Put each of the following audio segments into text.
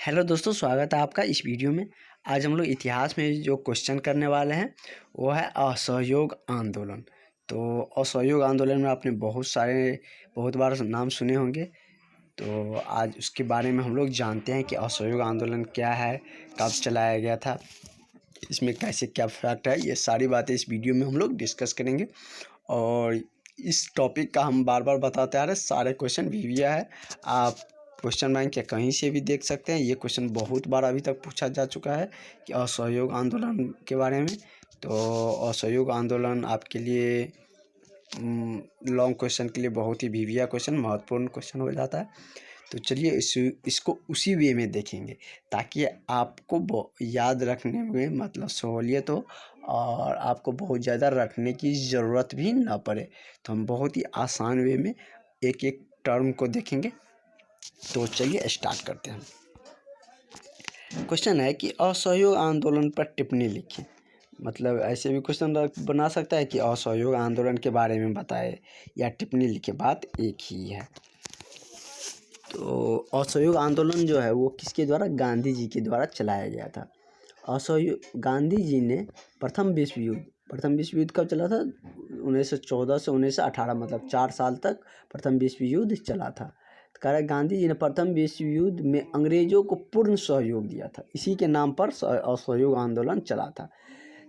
Hello दोस्तों, स्वागत है आपका इस वीडियो में। आज हम लोग इतिहास में जो क्वेश्चन करने वाले हैं वो है असहयोग आंदोलन। तो असहयोग आंदोलन में आपने बहुत बार नाम सुने होंगे। तो आज उसके बारे में हम लोग जानते हैं कि असहयोग आंदोलन क्या है, कब चलाया गया था, इसमें कैसे क्या फैक्ट है। ये सारी बातें इस वीडियो में हम लोग डिस्कस करेंगे। और इस टॉपिक का हम बार बार बताते आ रहे हैं, सारे क्वेश्चन वीवीआ है। आप क्वेश्चन बैंक या कहीं से भी देख सकते हैं। ये क्वेश्चन बहुत बार अभी तक पूछा जा चुका है कि असहयोग आंदोलन के बारे में। तो असहयोग आंदोलन आपके लिए लॉन्ग क्वेश्चन के लिए बहुत ही वीवीआ क्वेश्चन, महत्वपूर्ण क्वेश्चन हो जाता है। तो चलिए इसको उसी वे में देखेंगे ताकि आपको याद रखने में मतलब सहूलियत हो और आपको बहुत ज़्यादा रखने की ज़रूरत भी ना पड़े। तो हम बहुत ही आसान वे में एक एक टर्म को देखेंगे। तो चलिए स्टार्ट करते हैं। क्वेश्चन है कि असहयोग आंदोलन पर टिप्पणी लिखें। मतलब ऐसे भी क्वेश्चन बना सकता है कि असहयोग आंदोलन के बारे में बताए या टिप्पणी लिखे, बात एक ही है। तो असहयोग आंदोलन जो है वो किसके द्वारा, गांधी जी के द्वारा चलाया गया था। असहयोग गांधी जी ने प्रथम विश्व युद्ध कब चला था? 1914 से 1918, मतलब 4 साल तक प्रथम विश्व युद्ध चला था। गांधी जी ने प्रथम विश्व युद्ध में अंग्रेजों को पूर्ण सहयोग दिया था। इसी के नाम पर असहयोग आंदोलन चला था।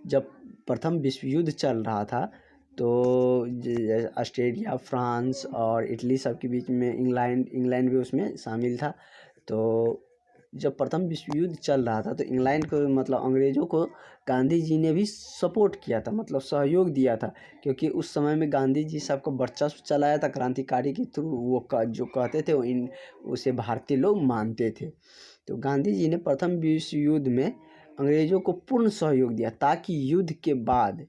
जब प्रथम विश्व युद्ध चल रहा था तो ऑस्ट्रेलिया, फ्रांस और इटली सब के बीच में इंग्लैंड भी उसमें शामिल था। तो जब प्रथम विश्व युद्ध चल रहा था तो इंग्लैंड को मतलब अंग्रेज़ों को गांधी जी ने भी सपोर्ट किया था, मतलब सहयोग दिया था। क्योंकि उस समय में गांधी जी सबको वर्चस्व चलाया था क्रांतिकारी के थ्रू। वो जो कहते थे उसे भारतीय लोग मानते थे। तो गांधी जी ने प्रथम विश्व युद्ध में अंग्रेज़ों को पूर्ण सहयोग दिया ताकि युद्ध के बाद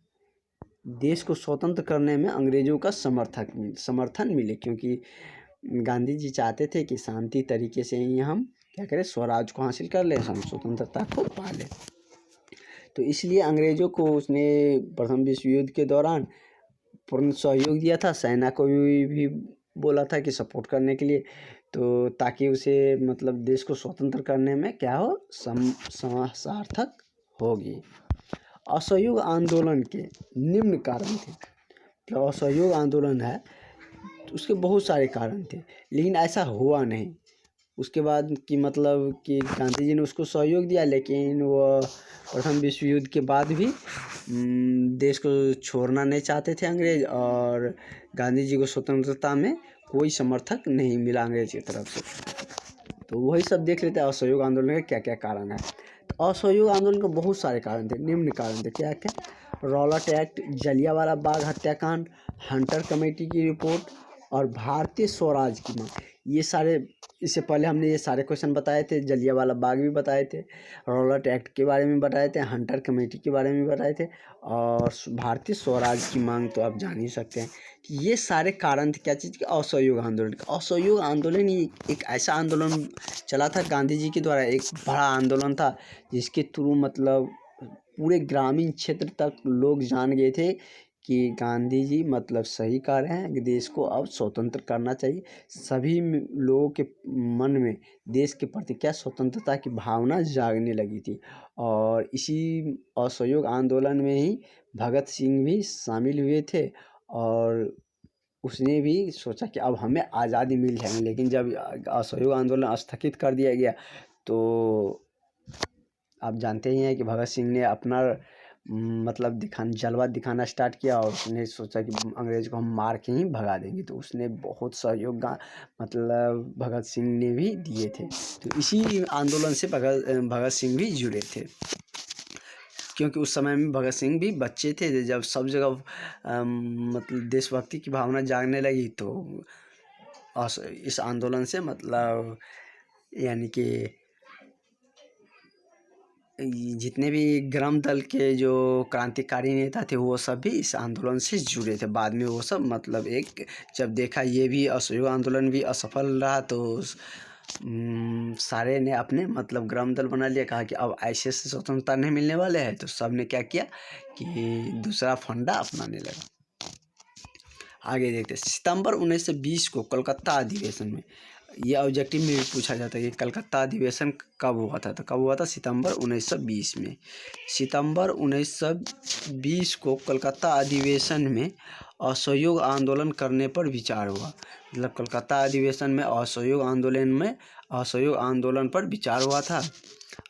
देश को स्वतंत्र करने में अंग्रेज़ों का समर्थन मिले। क्योंकि गांधी जी चाहते थे कि शांति तरीके से ही हम क्या करें, स्वराज को हासिल कर लें, हम स्वतंत्रता को पा लें। तो इसलिए अंग्रेज़ों को उसने प्रथम विश्व युद्ध के दौरान पूर्ण सहयोग दिया था। सेना को भी बोला था कि सपोर्ट करने के लिए, तो ताकि उसे मतलब देश को स्वतंत्र करने में क्या हो, सार्थक होगी। असहयोग आंदोलन के निम्न कारण थे। तो असहयोग आंदोलन है तो उसके बहुत सारे कारण थे, लेकिन ऐसा हुआ नहीं। उसके बाद कि मतलब कि गांधी जी ने उसको सहयोग दिया, लेकिन वो प्रथम विश्व युद्ध के बाद भी देश को छोड़ना नहीं चाहते थे अंग्रेज, और गांधी जी को स्वतंत्रता में कोई समर्थक नहीं मिला अंग्रेज की तरफ से। तो वही सब देख लेते हैं असहयोग आंदोलन के क्या क्या कारण है। तो असहयोग आंदोलन के बहुत सारे कारण थे, निम्न कारण थे। क्या क्या? रॉलेट एक्ट, जलियांवाला बाग हत्याकांड, हंटर कमेटी की रिपोर्ट और भारतीय स्वराज की मांग। ये सारे, इससे पहले हमने ये सारे क्वेश्चन बताए थे। जलियांवाला बाग भी बताए थे, रॉलेट एक्ट के बारे में बताए थे, हंटर कमेटी के बारे में बताए थे, और भारतीय स्वराज की मांग तो आप जान ही सकते हैं कि ये सारे कारण थे। क्या चीज़ के? असहयोग आंदोलन। असहयोग आंदोलन ही एक ऐसा आंदोलन चला था गांधी जी के द्वारा, एक बड़ा आंदोलन था जिसके थ्रू मतलब पूरे ग्रामीण क्षेत्र तक लोग जान गए थे कि गांधी जी मतलब सही कह रहे हैं कि देश को अब स्वतंत्र करना चाहिए। सभी लोगों के मन में देश के प्रति क्या, स्वतंत्रता की भावना जागने लगी थी। और इसी असहयोग आंदोलन में ही भगत सिंह भी शामिल हुए थे, और उसने भी सोचा कि अब हमें आज़ादी मिल जाएगी। लेकिन जब असहयोग आंदोलन स्थगित कर दिया गया तो आप जानते ही हैं कि भगत सिंह ने अपना मतलब जलवा दिखाना स्टार्ट किया, और उसने सोचा कि अंग्रेज को हम मार के ही भगा देंगे। तो उसने बहुत सहयोग मतलब भगत सिंह ने भी दिए थे। तो इसी आंदोलन से भगत सिंह भी जुड़े थे, क्योंकि उस समय में भगत सिंह भी बच्चे थे। जब सब जगह मतलब देशभक्ति की भावना जागने लगी तो इस आंदोलन से मतलब यानी कि जितने भी ग्राम दल के जो क्रांतिकारी नेता थे वो सब भी इस आंदोलन से जुड़े थे। बाद में वो सब मतलब एक जब देखा ये भी असहयोग आंदोलन भी असफल रहा तो सारे ने अपने मतलब ग्राम दल बना लिया। कहा कि अब ऐसे से स्वतंत्रता नहीं मिलने वाले हैं। तो सब ने क्या किया कि दूसरा फंडा अपनाने लगा। आगे देखते हैं। सितंबर 1920 को कोलकाता अधिवेशन में ये ऑब्जेक्टिव में भी पूछा जाता है कि कलकत्ता अधिवेशन कब हुआ था, तो कब हुआ था, सितंबर 1920 में। सितंबर 1920 को कलकत्ता अधिवेशन में असहयोग आंदोलन करने पर विचार हुआ। मतलब कलकत्ता अधिवेशन में असहयोग आंदोलन पर विचार हुआ था।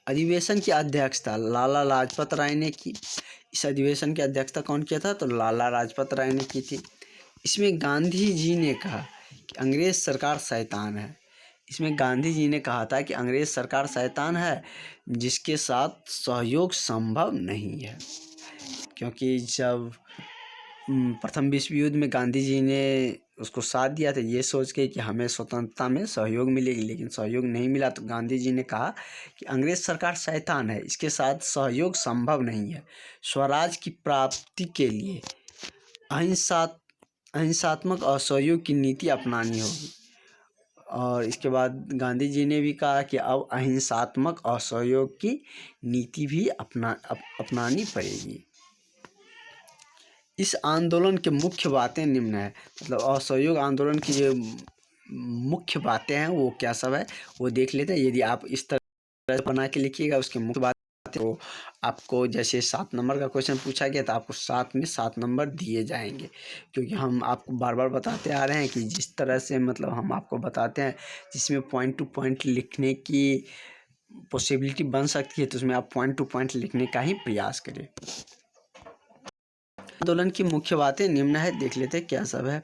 अधिवेशन की अध्यक्षता लाला लाजपत राय ने की। इस अधिवेशन की अध्यक्षता कौन किया था, तो लाला लाजपत राय ने की थी। इसमें गांधी जी ने कहा कि अंग्रेज सरकार शैतान है। इसमें गांधी जी ने कहा था कि अंग्रेज सरकार शैतान है जिसके साथ सहयोग संभव नहीं है। क्योंकि जब प्रथम विश्व युद्ध में गांधी जी ने उसको साथ दिया था ये सोच के कि हमें स्वतंत्रता में सहयोग मिलेगी, लेकिन सहयोग नहीं मिला, तो गांधी जी ने कहा कि अंग्रेज सरकार शैतान है, इसके साथ सहयोग संभव नहीं है। स्वराज की प्राप्ति के लिए अहिंसात्मक असहयोग की नीति अपनानी होगी। और इसके बाद गांधी जी ने भी कहा कि अब अहिंसात्मक असहयोग की नीति भी अपनानी पड़ेगी। इस आंदोलन के मुख्य बातें निम्न है। मतलब असहयोग आंदोलन की जो मुख्य बातें हैं वो क्या सब है वो देख लेते हैं। यदि आप इस तरह बना के लिखिएगा उसके मुख्य बातें, तो आपको जैसे 7 नंबर का क्वेश्चन पूछा गया तो आपको 7 में 7 नंबर दिए जाएंगे। क्योंकि हम आपको बार बार बताते आ रहे हैं कि जिस तरह से मतलब हम आपको बताते हैं जिसमें पॉइंट टू पॉइंट लिखने की पॉसिबिलिटी बन सकती है, तो उसमें आप पॉइंट टू पॉइंट लिखने का ही प्रयास करें। आंदोलन की मुख्य बातें निम्न है, देख लेते हैं क्या सब है।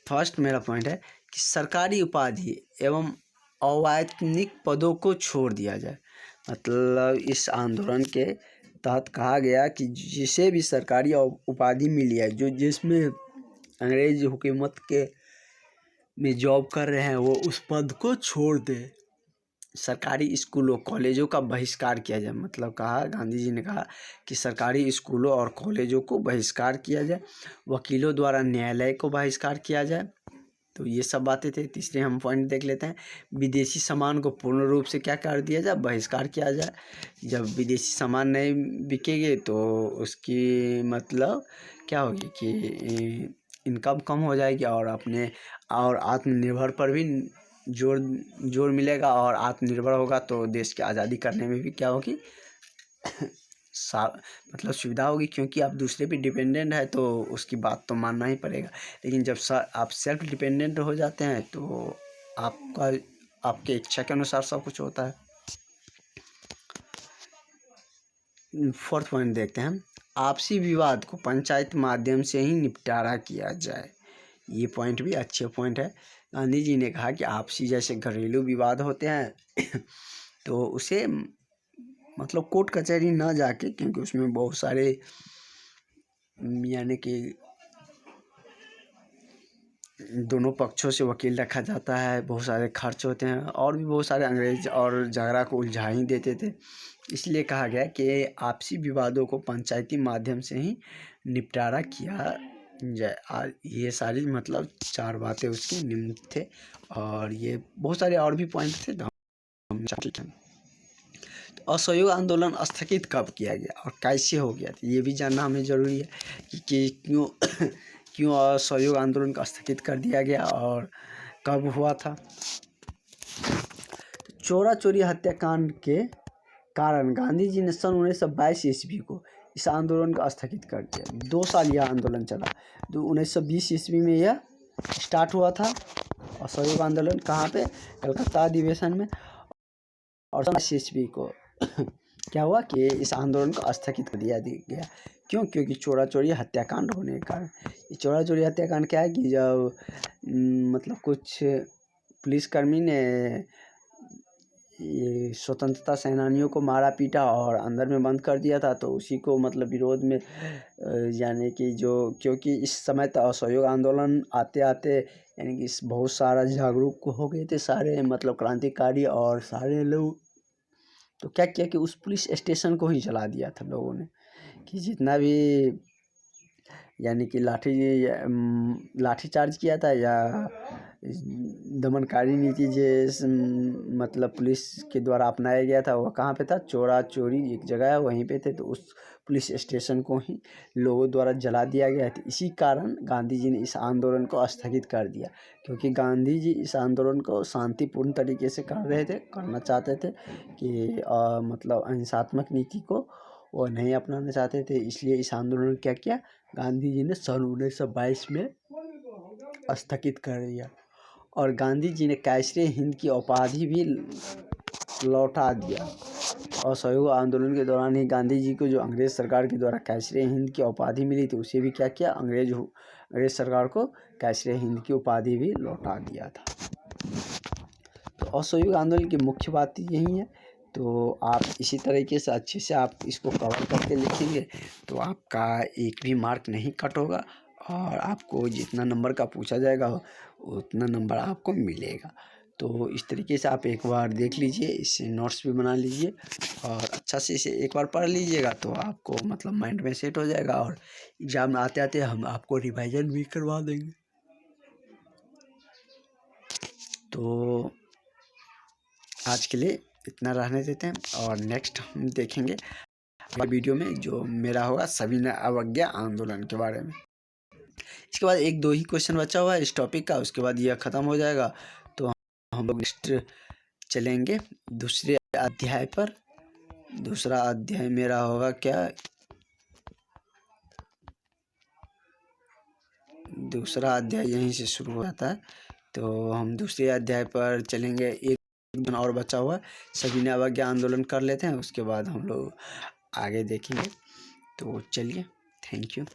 फर्स्ट मेरा पॉइंट है कि सरकारी उपाधि एवं अवैतनिक पदों को छोड़ दिया जाए। मतलब इस आंदोलन के तहत कहा गया कि जिसे भी सरकारी उपाधि मिली है, जो जिसमें अंग्रेज हुकूमत के में जॉब कर रहे हैं, वो उस पद को छोड़ दे। सरकारी स्कूलों कॉलेजों का बहिष्कार किया जाए। मतलब कहा गांधी जी ने कहा कि सरकारी स्कूलों और कॉलेजों को बहिष्कार किया जाए। वकीलों द्वारा न्यायालय को बहिष्कार किया जाए। तो ये सब बातें थे। तीसरे हम पॉइंट देख लेते हैं। विदेशी सामान को पूर्ण रूप से क्या कर दिया जाए, बहिष्कार किया जाए। जब विदेशी सामान नहीं बिकेंगे तो उसकी मतलब क्या होगी कि इनकम कम हो जाएगी और आत्मनिर्भर पर भी जोर मिलेगा। और आत्मनिर्भर होगा तो देश की आज़ादी करने में भी क्या होगी मतलब सुविधा होगी। क्योंकि आप दूसरे पे डिपेंडेंट है तो उसकी बात तो मानना ही पड़ेगा। लेकिन जब आप सेल्फ डिपेंडेंट हो जाते हैं तो आपके इच्छा के अनुसार सब कुछ होता है। फोर्थ पॉइंट देखते हैं। आपसी विवाद को पंचायत माध्यम से ही निपटारा किया जाए। ये पॉइंट भी अच्छे पॉइंट है। गांधी जी ने कहा कि आपसी जैसे घरेलू विवाद होते हैं तो उसे मतलब कोर्ट कचहरी ना जाके, क्योंकि उसमें बहुत सारे यानी कि दोनों पक्षों से वकील रखा जाता है, बहुत सारे खर्च होते हैं और भी बहुत सारे अंग्रेज और झगड़ा को उलझा ही देते थे। इसलिए कहा गया कि आपसी विवादों को पंचायती माध्यम से ही निपटारा किया जाए। ये सारी मतलब 4 बातें उसकी निम्न थे और ये बहुत सारे और भी पॉइंट थे। तो असहयोग आंदोलन स्थगित कब किया गया और कैसे हो गया, ये भी जानना हमें ज़रूरी है कि क्यों असहयोग आंदोलन को स्थगित कर दिया गया और कब हुआ था। चोरा चोरी हत्याकांड के कारण गांधी जी ने सन 1922 ईस्वी को इस आंदोलन को स्थगित कर दिया। 2 साल यह आंदोलन चला। 1920 ईस्वी में यह स्टार्ट हुआ था असहयोग आंदोलन। कहाँ पे, कलकत्ता अधिवेशन में। और 19 ईस्वी को क्या हुआ कि इस आंदोलन को स्थगित कर दिया गया। क्यों? क्योंकि चोरा चोरी हत्याकांड होने के कारण। ये चोरा चोरी हत्याकांड क्या है कि जब मतलब कुछ पुलिसकर्मी ने ये स्वतंत्रता सेनानियों को मारा पीटा और अंदर में बंद कर दिया था, तो उसी को मतलब विरोध में यानी कि क्योंकि इस समय तो असहयोग आंदोलन आते आते यानी कि बहुत सारा जागरूक हो गए थे सारे मतलब क्रांतिकारी और सारे लोग। तो क्या किया कि उस पुलिस स्टेशन को ही जला दिया था लोगों ने, कि जितना भी यानी कि लाठीचार्ज किया था या दमनकारी नीति मतलब पुलिस के द्वारा अपनाया गया था। वह कहाँ पे था, चोरा चोरी एक जगह है वहीं पे थे। तो उस पुलिस स्टेशन को ही लोगों द्वारा जला दिया गया था। इसी कारण गांधी जी ने इस आंदोलन को स्थगित कर दिया, क्योंकि गांधी जी इस आंदोलन को शांतिपूर्ण तरीके से करना चाहते थे कि मतलब अहिंसात्मक नीति को वो नहीं अपनाना चाहते थे। इसलिए इस आंदोलन ने क्या किया, गांधी जी ने सन 1922 में स्थगित कर दिया और गांधी जी ने कैसरे हिंद की उपाधि भी लौटा दिया। असहयोग आंदोलन के दौरान ही गांधी जी को जो अंग्रेज सरकार के द्वारा कैसरे हिंद की उपाधि मिली थी, उसे भी क्या किया, अंग्रेज सरकार को कैसरे हिंद की उपाधि भी लौटा दिया था। तो असहयोग आंदोलन की मुख्य बात यही है। तो आप इसी तरीके से अच्छे से आप इसको कवर करके लिखेंगे तो आपका एक भी मार्क नहीं कट होगा और आपको जितना नंबर का पूछा जाएगा उतना नंबर आपको मिलेगा। तो इस तरीके से आप एक बार देख लीजिए, इससे नोट्स भी बना लीजिए और अच्छा से इसे एक बार पढ़ लीजिएगा तो आपको मतलब माइंड में सेट हो जाएगा और एग्ज़ाम में आते आते हम आपको रिवाइजन भी करवा देंगे। तो आज के लिए इतना रहने देते हैं और नेक्स्ट हम देखेंगे वीडियो में जो मेरा होगा सविनय अवज्ञा आंदोलन के बारे में। इसके बाद 1-2 ही क्वेश्चन बचा हुआ है इस टॉपिक का, उसके बाद यह ख़त्म हो जाएगा। तो हम लोग नेक्स्ट चलेंगे दूसरे अध्याय पर। दूसरा अध्याय मेरा होगा क्या, दूसरा अध्याय यहीं से शुरू हो जाता है। तो हम दूसरे अध्याय पर चलेंगे, एक दिन और बचा हुआ है, सविनय अवज्ञा आंदोलन कर लेते हैं, उसके बाद हम लोग आगे देखेंगे। तो चलिए, थैंक यू।